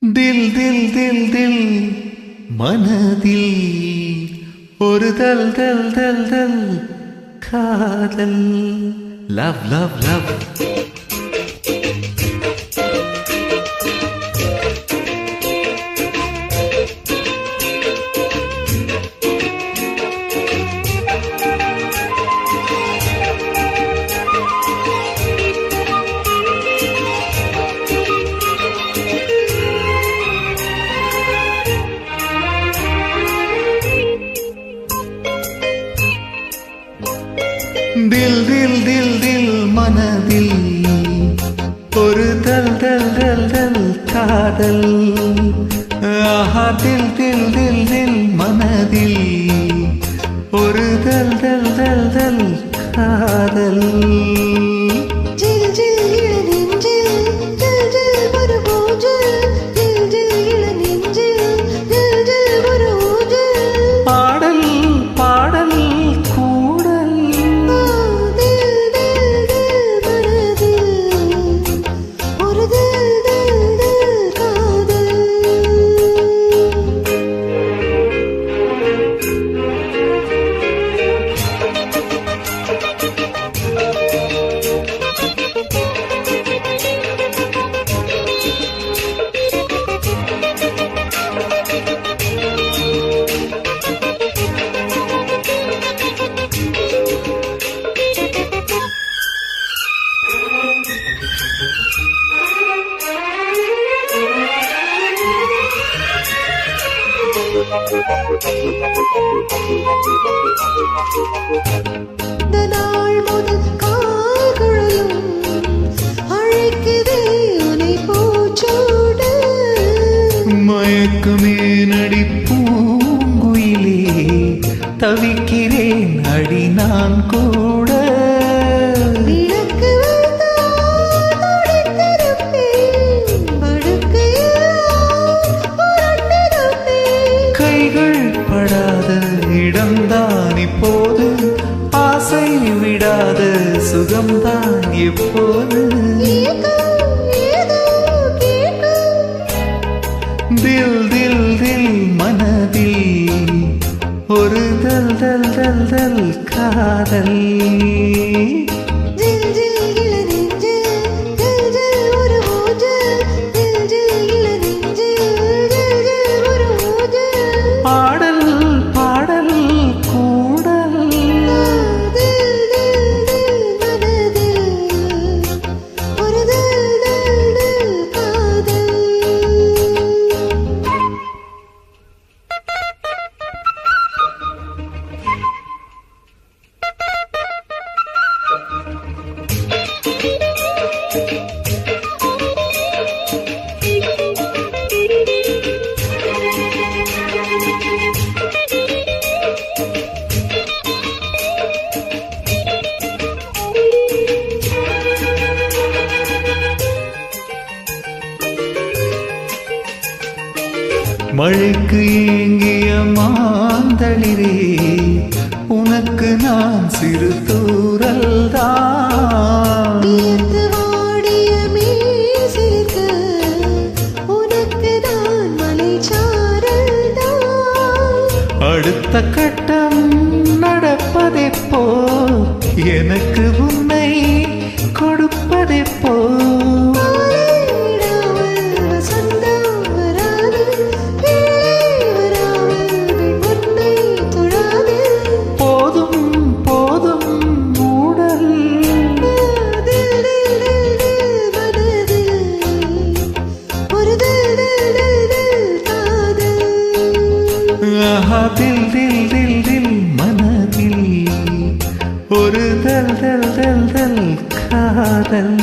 தில் தில் தில் தில் மனதில் ஒரு தல் தல் தல் தல் காதல் லவ் லவ் லவ் தில் தில் தில் தில் மனதில் ஒரு தல் தல் தல் தல் காதல் ஆஹா தில் தில் தில் தில் மனதில் ஒரு தல் தல் தல் தல் காதல் நாள் முதல் கால்குழலும் அழைக்குதே உனை பூச்சோட மயக்கமே நடி பூங்குயிலே தவிக்கிறேன் அடி நான் கூட படாத இடம்தான் இப்போது ஆசை விடாத சுகம்தான் எப்போது தில் தில் தில் மனதில் ஒரு தல் தல் தல் தல் காதல் மழைக்கு ஏங்கிய மாந்தளிரே உனக்கு நான் சிறு தூரல்தான் அடுத்த கட்டம் நடப்பதெப்போ எனக்கு உன்னை கொடுப்பதெப்போ தில் தில் தில் தில் மனதில் ஒரு தல் தல் தல் தல் காதல்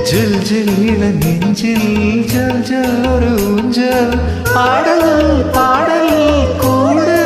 ஜில் ஜில் இள நெஞ்சில் ஜல் ஜல் ஒரு ஊஞ்சல் ஆடல் பாடல் கூட